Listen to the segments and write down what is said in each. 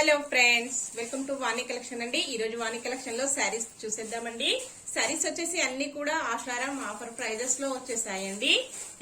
Hello friends, welcome to Vani collection అండి. ఈ రోజు వాణి కలెక్షన్ లో శారీస్ చూసేద్దామండి. శారీస్ వచ్చేసి అన్ని కూడా ఆషాఢం ఆఫర్ ప్రైజెస్ లో వచ్చేసాయండి.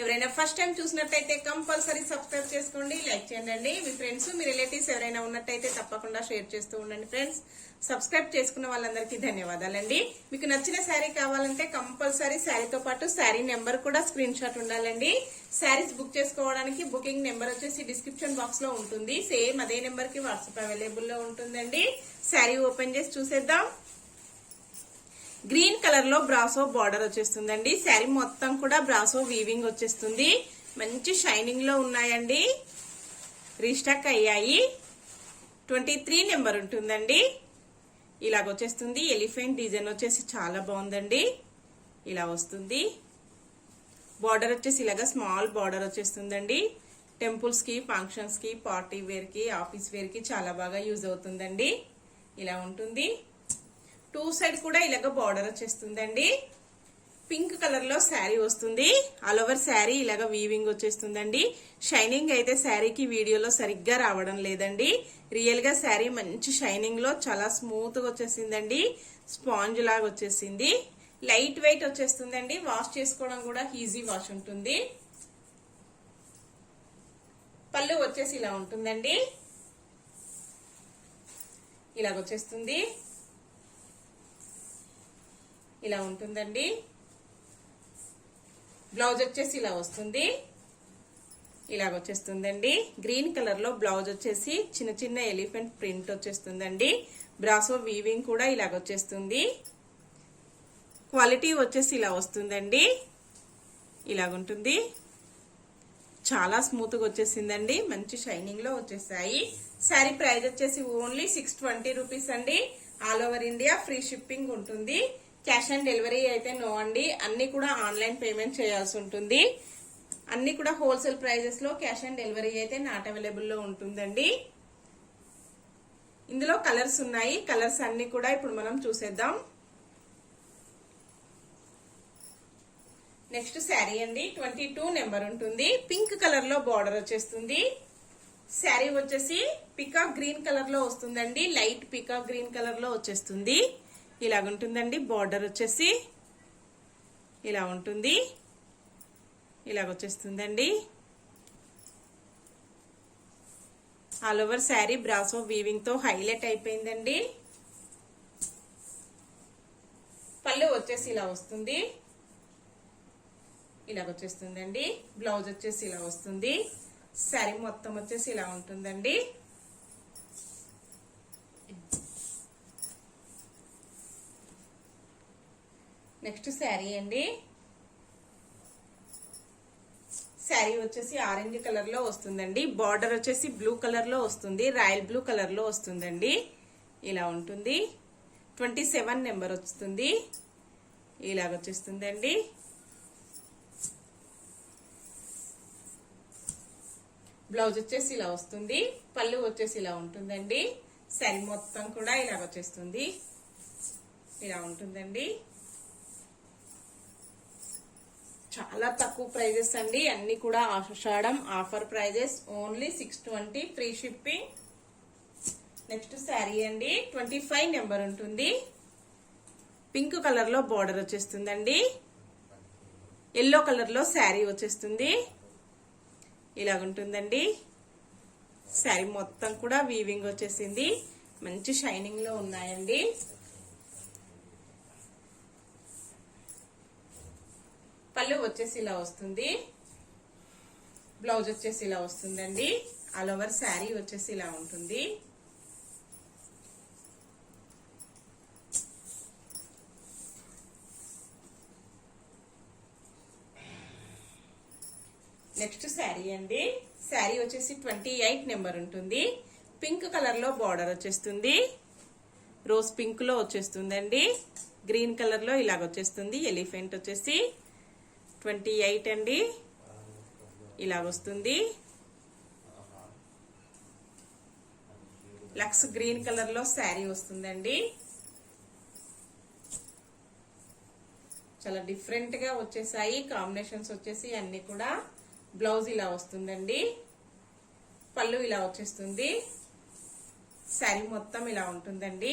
ఎవరైనా ఫస్ట్ టైం చూసినట్టయితే కంపల్సరీ సబ్స్క్రైబ్ చేసుకోండి, లైక్ చేయండి. మీ ఫ్రెండ్స్ మీ రిలేటివ్స్ ఎవరైనా ఉన్నట్టయితే తప్పకుండా షేర్ చేస్తూ ఉండండి ఫ్రెండ్స్. సబ్స్క్రైబ్ చేసుకున్న వాళ్ళందరికీ ధన్యవాదాలండి. మీకు నచ్చిన శారీ కావాలంటే కంపల్సరీ శారీతో పాటు శారీ నెంబర్ కూడా స్క్రీన్ షాట్ ఉండాలండి. శారీస్ బుక్ చేసుకోవడానికి బుకింగ్ నెంబర్ వచ్చేసి డిస్క్రిప్షన్ బాక్స్ లో ఉంటుంది. సేమ్ అదే నెంబర్ కి వాట్సాప్ అవైలబుల్ లో ఉంటుందండి. శారీ ఓపెన్ చేసి చూసేద్దాం. గ్రీన్ కలర్ లో బ్రాసో బార్డర్ వచ్చేస్తుందండి. శారీ మొత్తం కూడా బ్రాసో వీవింగ్ వచ్చేస్తుంది. మంచి షైనింగ్ లో ఉన్నాయండి. రీస్టాక్ అయ్యాయి. 23 నెంబర్ ఉంటుందండి. ఇలాగొచ్చేస్తుంది. ఎలిఫెంట్ డిజైన్ వచ్చేసి చాలా బాగుందండి. ఇలా వస్తుంది. బార్డర్ వచ్చేసి ఇలాగా స్మాల్ బార్డర్ వచ్చేస్తుందండి. టెంపుల్స్ కి, ఫంక్షన్స్ కి, పార్టీ వేర్ కి, ఆఫీస్ వేర్ కి చాలా బాగా యూజ్ అవుతుందండి. ఇలా ఉంటుంది. టూ సైడ్ కూడా ఇలాగ బార్డర్ వచ్చేస్తుందండి. పింక్ కలర్ లో శారీ వస్తుంది. ఆల్ ఓవర్ శారీ ఇలాగ వీవింగ్ వచ్చేస్తుందండి. షైనింగ్ అయితే శారీకి వీడియోలో సరిగ్గా రావడం లేదండి. రియల్ గా శారీ మంచి షైనింగ్ లో చాలా స్మూత్ గా వచ్చేసిందండి. స్పాంజ్ లాగా వచ్చేసింది. లైట్ వెయిట్ వచ్చేస్తుందండి. వాష్ చేసుకోవడం కూడా ఈజీ వాష్ ఉంటుంది. పళ్ళు వచ్చేసి ఇలా ఉంటుందండి. ఇలాగొచ్చేస్తుంది. ఇలా ఉంటుందండి. బ్లౌజ్ వచ్చేసి ఇలా వస్తుంది. ఇలాగొచ్చేస్తుందండి. గ్రీన్ కలర్ లో బ్లౌజ్ వచ్చేసి చిన్న చిన్న ఎలిఫెంట్ ప్రింట్ వచ్చేస్తుందండి. బ్రాసో వీవింగ్ కూడా ఇలాగొచ్చేస్తుంది. క్వాలిటీ వచ్చేసి ఇలా వస్తుందండి. ఇలాగుంటుంది. చాలా స్మూత్ గా వచ్చేసిందండి. మంచి షైనింగ్ లో వచ్చేసాయి. శారీ ప్రైస్ వచ్చేసి ఓన్లీ 620 రూపీస్ అండి. All over India free shipping ఉంటుంది. క్యాష్ ఆన్ డెలివరీ అయితే నో అండి. అన్ని కూడా ఆన్లైన్ పేమెంట్ చేయాల్సి ఉంటుంది. అన్ని కూడా హోల్సేల్ ప్రైజెస్ లో క్యాష్ ఆన్ డెలివరీ అయితే నాట్ అవైలబుల్ లో ఉంటుందండి. ఇందులో కలర్స్ ఉన్నాయి. కలర్స్ అన్ని కూడా ఇప్పుడు మనం చూసేద్దాం. నెక్స్ట్ శారీ అండి. 22 నెంబర్ ఉంటుంది. పింక్ కలర్ లో బార్డర్ వచ్చేస్తుంది. శారీ వచ్చేసి పికాక్ గ్రీన్ కలర్ లో వస్తుందండి. లైట్ పికాక్ గ్రీన్ కలర్ లో వచ్చేస్తుంది. ఇలాగుంటుందండి. బార్డర్ వచ్చేసి ఇలా ఉంటుంది. ఇలాగొచ్చేస్తుందండి. All over sari brasso weaving తో హైలైట్ అయిపోయిందండి. పళ్ళు వచ్చేసి ఇలా వస్తుంది. ఇలాగొచ్చేస్తుందండి. బ్లౌజ్ వచ్చేసి ఇలా వస్తుంది. శారీ మొత్తం వచ్చేసి ఇలా ఉంటుందండి. నెక్స్ట్ శారీ అండి. శారీ వచ్చేసి ఆరెంజ్ కలర్ లో వస్తుందండి. బార్డర్ వచ్చేసి బ్లూ కలర్ లో వస్తుంది. రాయల్ బ్లూ కలర్ లో వస్తుందండి. ఇలా ఉంటుంది. 27 నెంబర్ వస్తుంది. ఇలాగొచ్చేస్తుందండి. బ్లౌజ్ వచ్చేసి ఇలా వస్తుంది. పళ్ళు వచ్చేసి ఇలా ఉంటుందండి. శారీ మొత్తం కూడా ఇలాగొచ్చేస్తుంది. ఇలా ఉంటుందండి. చాలా తక్కువ ప్రైజెస్ అండి. అన్ని కూడా Ashadham offer prices. Only 620 free shipping. Next sari అండి. 25 నెంబర్ ఉంటుంది. పింక్ కలర్ లో బార్డర్ వచ్చేస్తుందండి. ఎల్లో కలర్ లో శారీ వచ్చేస్తుంది. ఇలాగుంటుందండి. శారీ మొత్తం కూడా వీవింగ్ వచ్చేసింది. మంచి షైనింగ్ లో ఉన్నాయండి. పళ్ళు వచ్చేసి ఇలా వస్తుంది. బ్లౌజ్ వచ్చేసి ఇలా వస్తుందండి. ఆల్ ఓవర్ శారీ వచ్చేసి ఇలా ఉంటుంది. నెక్స్ట్ శారీ అండి. శారీ వచ్చేసి 28 నెంబర్ ఉంటుంది. పింక్ కలర్ లో బార్డర్ వచ్చేస్తుంది. రోజ్ పింక్ లో వచ్చేస్తుందండి. గ్రీన్ కలర్ లో ఇలాగ వచ్చేస్తుంది. ఎలిఫెంట్ వచ్చేసి 28 అండి. ఇలాగొస్తుంది. లక్స్ గ్రీన్ కలర్ లో శారీ వస్తుందండి. చాలా డిఫరెంట్ గా వచ్చేసాయి. కాంబినేషన్స్ వచ్చేసి అన్ని కూడా. బ్లౌజ్ ఇలా వస్తుందండి. పళ్ళు ఇలా వచ్చేస్తుంది. శారీ మొత్తం ఇలా ఉంటుందండి.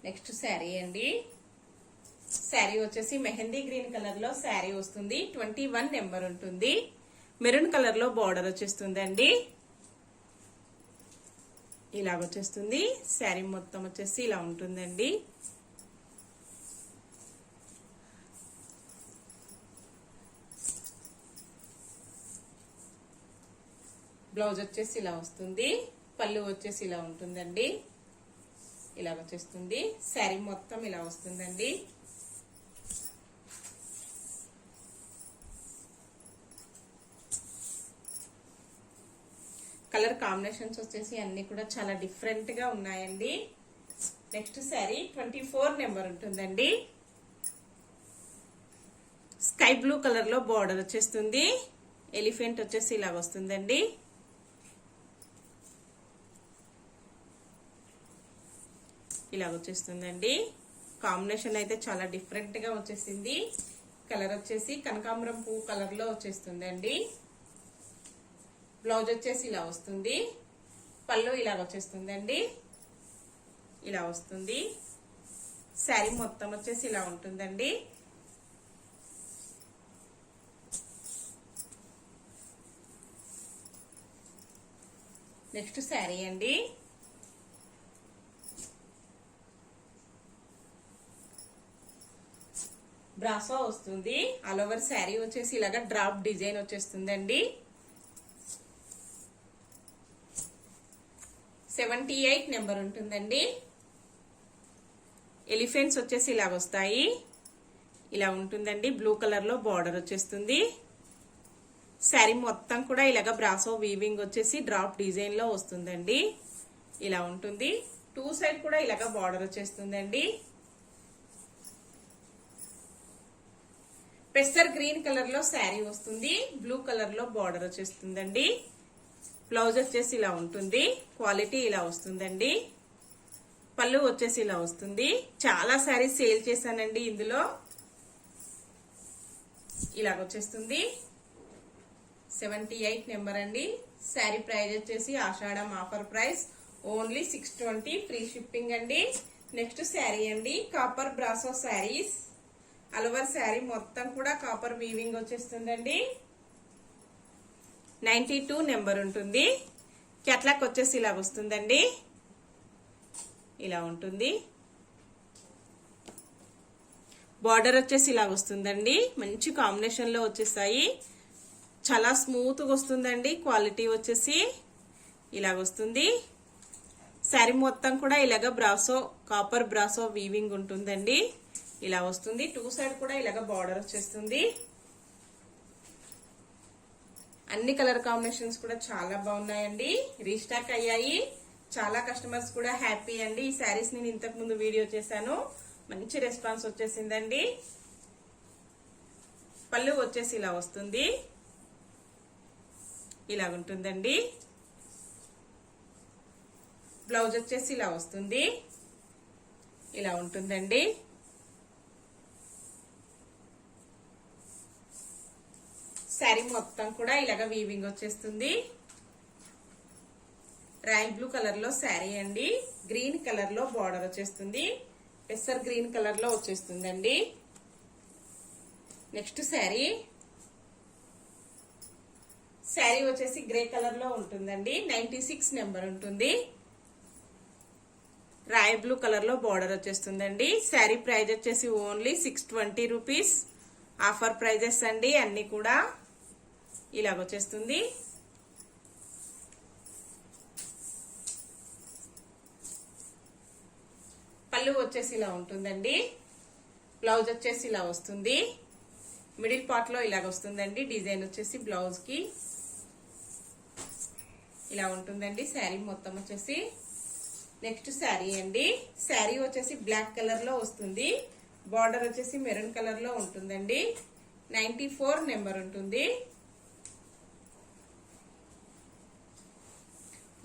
నెక్స్ట్ శారీ అండి. శారీ వచ్చేసి మెహందీ గ్రీన్ కలర్ లో శారీ వస్తుంది. 21 నెంబర్ ఉంటుంది. మెరూన్ కలర్ లో బార్డర్ వచ్చేస్తుందండి. ఇలాగొచ్చేస్తుంది. శారీ మొత్తం వచ్చేసి ఇలా ఉంటుందండి. బ్లౌజ్ వచ్చేసి ఇలా వస్తుంది. పళ్ళు వచ్చేసి ఇలా ఉంటుందండి. ఇలాగొచ్చేస్తుంది. శారీ మొత్తం ఇలా వస్తుందండి. కలర్ కాంబినేషన్స్ వచ్చేసి అన్ని కూడా చాలా డిఫరెంట్ గా ఉన్నాయండి. నెక్స్ట్ శారీ 24 నెంబర్ ఉంటుందండి. స్కై బ్లూ కలర్ లో బార్డర్ వచ్చేస్తుంది. ఎలిఫెంట్ వచ్చేసి ఇలా వస్తుందండి. ఇలా వచ్చేస్తుందండి. కాంబినేషన్ అయితే చాలా డిఫరెంట్ గా వచ్చేసింది. కలర్ వచ్చేసి కనకాంబరం పువ్వు కలర్ లో వచ్చేస్తుందండి. బ్లౌజ్ వచ్చేసి ఇలా వస్తుంది. పళ్ళు ఇలా వచ్చేస్తుందండి. ఇలా వస్తుంది. శారీ మొత్తం వచ్చేసి ఇలా ఉంటుందండి. నెక్స్ట్ శారీ అండి. బ్రాసో వస్తుంది. ఆల్ ఓవర్ శారీ వచ్చేసి ఇలాగా డ్రాప్ డిజైన్ వచ్చేస్తుందండి. 78 నెంబర్ ఉంటుందండి. ఎలిఫెంట్స్ వచ్చేసి ఇలా వస్తాయి. ఇలా ఉంటుందండి. బ్లూ కలర్ లో బార్డర్ వచ్చేస్తుంది. శారీ మొత్తం కూడా ఇలాగ బ్రాసో వీవింగ్ వచ్చేసి డ్రాప్ డిజైన్ లో వస్తుందండి. ఇలా ఉంటుంది. 2 సైడ్ కూడా ఇలాగ బార్డర్ వచ్చేస్తుందండి. పెస్టర్ గ్రీన్ కలర్ లో శారీ వస్తుంది. బ్లూ కలర్ లో బార్డర్ వచ్చేస్తుందండి. బ్లౌజ్ వచ్చేసి ఇలా ఉంటుంది. క్వాలిటీ ఇలా వస్తుందండి. పళ్ళు వచ్చేసి ఇలా వస్తుంది. చాలా శారీస్ సేల్ చేశానండి. ఇందులో ఇలాగొచ్చేస్తుంది. 78 నెంబర్ అండి. శారీ ప్రైస్ వచ్చేసి Ashadham offer price only 620 free shipping అండి. నెక్స్ట్ శారీ అండి. Copper brasso saris. All over sari మొత్తం కూడా కాపర్ వీవింగ్ వచ్చేస్తుందండి. 92 నెంబర్ ఉంటుంది. క్యాట్లాక్ వచ్చేసి ఇలా వస్తుందండి. ఇలా ఉంటుంది. బార్డర్ వచ్చేసి ఇలా వస్తుందండి. మంచి కాంబినేషన్ లో వచ్చేసాయి. చాలా స్మూత్ గా వస్తుందండి. క్వాలిటీ వచ్చేసి ఇలా వస్తుంది. శారీ మొత్తం కూడా ఇలాగ బ్రాసో కాపర్ బ్రాసో వీవింగ్ ఉంటుందండి. ఇలా వస్తుంది. 2 సైడ్ కూడా ఇలాగ బార్డర్ వచ్చేస్తుంది. అన్ని కలర్ కాంబినేషన్స్ కూడా చాలా బాగున్నాయండి. రీస్టాక్ అయ్యాయి. చాలా కస్టమర్స్ కూడా హ్యాపీ అండి. ఈ శారీస్ నేను ఇంతకు ముందు వీడియో చేశాను. మంచి రెస్పాన్స్ వచ్చేసిందండి. పళ్ళు వచ్చేసి ఇలా వస్తుంది. ఇలా ఉంటుందండి. బ్లౌజ్ వచ్చేసి ఇలా వస్తుంది. ఇలా ఉంటుందండి. శారీ మొత్తం కూడా ఇలాగ వీవింగ్ వచ్చేస్తుంది. రాయల్ బ్లూ కలర్ లో శారీ అండి. గ్రీన్ కలర్ లో బార్డర్ వచ్చేస్తుంది. పెసర్ గ్రీన్ కలర్ లో వచ్చేస్తుందండి. నెక్స్ట్ శారీ. శారీ వచ్చేసి గ్రే కలర్ లో ఉంటుందండి. 96 నెంబర్ ఉంటుంది. రాయల్ బ్లూ కలర్ లో బార్డర్ వచ్చేస్తుందండి. శారీ ప్రైస్ వచ్చేసి ఓన్లీ 620 రూపీస్. ఆఫర్ ప్రైజెస్ అండి అన్ని కూడా. ఇలాగొచ్చేస్తుంది. పళ్ళు వచ్చేసి ఇలా ఉంటుందండి. బ్లౌజ్ వచ్చేసి ఇలా వస్తుంది. మిడిల్ పార్ట్ లో ఇలాగ వస్తుందండి. డిజైన్ వచ్చేసి బ్లౌజ్ కి ఇలా ఉంటుందండి. శారీ మొత్తం వచ్చేసి. నెక్స్ట్ శారీ అండి. శారీ వచ్చేసి బ్లాక్ కలర్ లో వస్తుంది. బార్డర్ వచ్చేసి మెరూన్ కలర్ లో ఉంటుందండి. 94 నెంబర్ ఉంటుంది.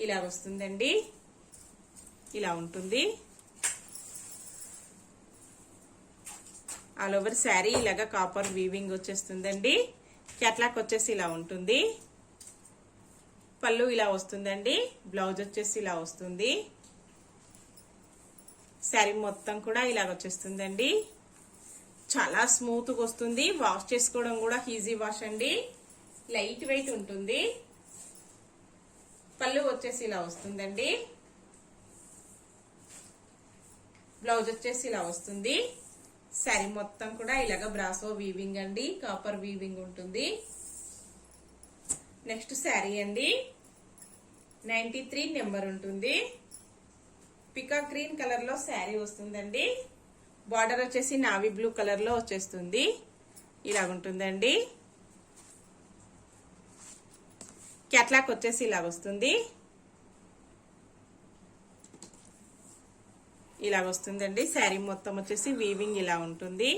ఇలా వస్తుందండి. ఇలా ఉంటుంది. ఆల్ ఓవర్ శారీ ఇలాగా కాపర్ వీవింగ్ వచ్చేస్తుందండి. క్యాట్లాక్ వచ్చేసి ఇలా ఉంటుంది. పళ్ళు ఇలా వస్తుందండి. బ్లౌజ్ వచ్చేసి ఇలా వస్తుంది. శారీ మొత్తం కూడా ఇలాగ వచ్చేస్తుందండి. చాలా స్మూత్ గా వస్తుంది. వాష్ చేసుకోవడం కూడా ఈజీ వాష్ అండి. లైట్ వెయిట్ ఉంటుంది. పళ్ళు వచ్చేసి ఇలా వస్తుందండి. బ్లౌజ్ వచ్చేసి ఇలా వస్తుంది. శారీ మొత్తం కూడా ఇలాగ బ్రాసో వీవింగ్ అండి. కాపర్ వీవింగ్ ఉంటుంది. నెక్స్ట్ శారీ అండి 93 నెంబర్ ఉంటుంది. పికాక్ గ్రీన్ కలర్ లో శారీ వస్తుందండి. బార్డర్ వచ్చేసి నావీ బ్లూ కలర్ లో వచ్చేస్తుంది. ఇలాగుంటుందండి. క్యాట్లాక్ వచ్చేసి ఇలా వస్తుంది. ఇలా వస్తుందండి. శారీ మొత్తం వచ్చేసి వీవింగ్ ఇలా ఉంటుంది.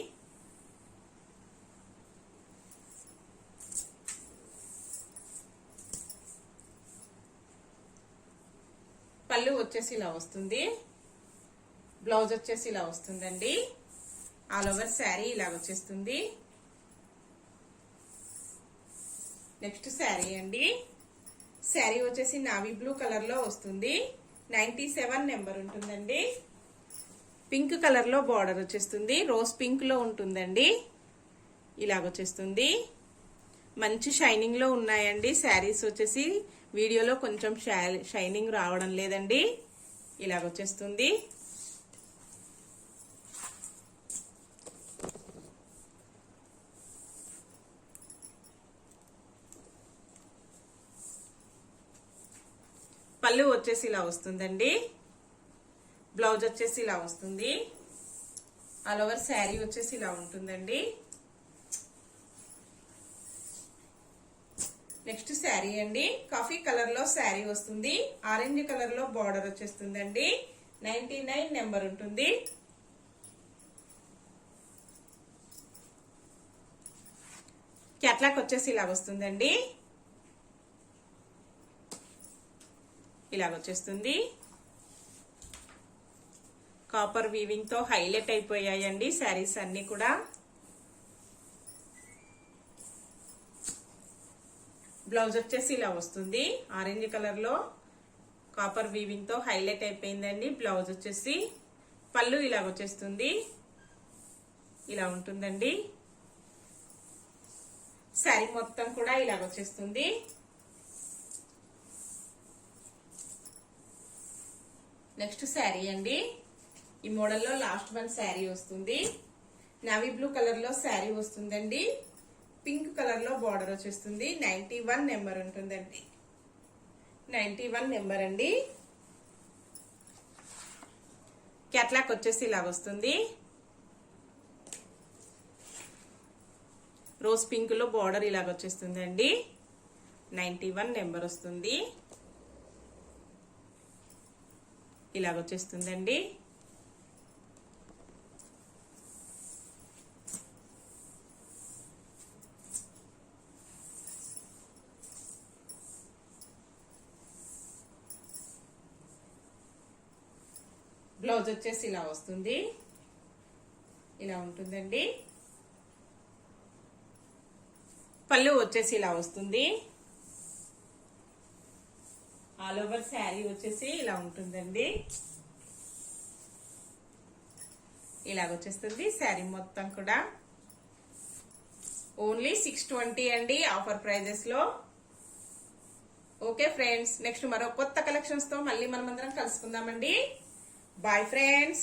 పళ్ళు వచ్చేసి ఇలా వస్తుంది. బ్లౌజ్ వచ్చేసి ఇలా వస్తుందండి. ఆల్ ఓవర్ శారీ ఇలా వచ్చేస్తుంది. నెక్స్ట్ శారీ అండి. శారీ వచ్చేసి నావీ బ్లూ కలర్ లో వస్తుంది. 97 నెంబర్ ఉంటుందండి. పింక్ కలర్ లో బార్డర్ వచ్చేస్తుంది. రోజ్ పింక్ లో ఉంటుందండి. ఇలాగొచ్చేస్తుంది. మంచి షైనింగ్ లో ఉన్నాయండి శారీస్ వచ్చేసి. వీడియోలో కొంచెం షైనింగ్ రావడం లేదండి. ఇలాగొచ్చేస్తుంది. పళ్ళు వచ్చేసి ఇలా వస్తుందండి. బ్లౌజ్ వచ్చేసి ఇలా వస్తుంది. ఆల్ ఓవర్ శారీ వచ్చేసి ఇలా ఉంటుందండి. నెక్స్ట్ శారీ అండి. కాఫీ కలర్ లో శారీ వస్తుంది. ఆరెంజ్ కలర్ లో బార్డర్ వచ్చేస్తుందండి. 99 నెంబర్ ఉంటుంది. క్యాట్లాక్ వచ్చేసి ఇలా వస్తుందండి. ఇలాగొచ్చేస్తుంది. కాపర్ వీవింగ్ తో హైలైట్ అయిపోయాయండి శారీస్ అన్ని కూడా. బ్లౌజ్ వచ్చేసి ఇలా వస్తుంది. ఆరెంజ్ కలర్ లో కాపర్ వీవింగ్ తో హైలైట్ అయిపోయిందండి. బ్లౌజ్ వచ్చేసి పళ్ళు ఇలాగొచ్చేస్తుంది. ఇలా ఉంటుందండి. శారీ మొత్తం కూడా ఇలాగొచ్చేస్తుంది. నెక్స్ట్ శారీ అండి. ఈ మోడల్లో లాస్ట్ వన్ శారీ వస్తుంది. నావీ బ్లూ కలర్ లో శారీ వస్తుందండి. పింక్ కలర్ లో బార్డర్ వచ్చేస్తుంది. 91 నెంబర్ ఉంటుందండి. 91 నెంబర్ అండి. క్యాట్లాక్ వచ్చేసి ఇలా వస్తుంది. రోజ్ పింక్ లో బార్డర్ ఇలాగ వచ్చేస్తుందండి. 91 నెంబర్ వస్తుంది. ఇలాగొచ్చేస్తుందండి. బ్లౌజ్ వచ్చేసి ఇలా వస్తుంది. ఇలా ఉంటుందండి. పళ్ళు వచ్చేసి ఇలా వస్తుంది. ఆల్ ఓవర్ శారీ వచ్చేసి ఇలా ఉంటుందండి. ఇలాగొచ్చేస్తుంది శారీ మొత్తం కూడా. ఓన్లీ 620 అండి ఆఫర్ ప్రైజెస్ లో. ఓకే ఫ్రెండ్స్, నెక్స్ట్ మరో కొత్త కలెక్షన్స్ తో మళ్ళీ మనమందరం కలుసుకుందామండి. Bye friends.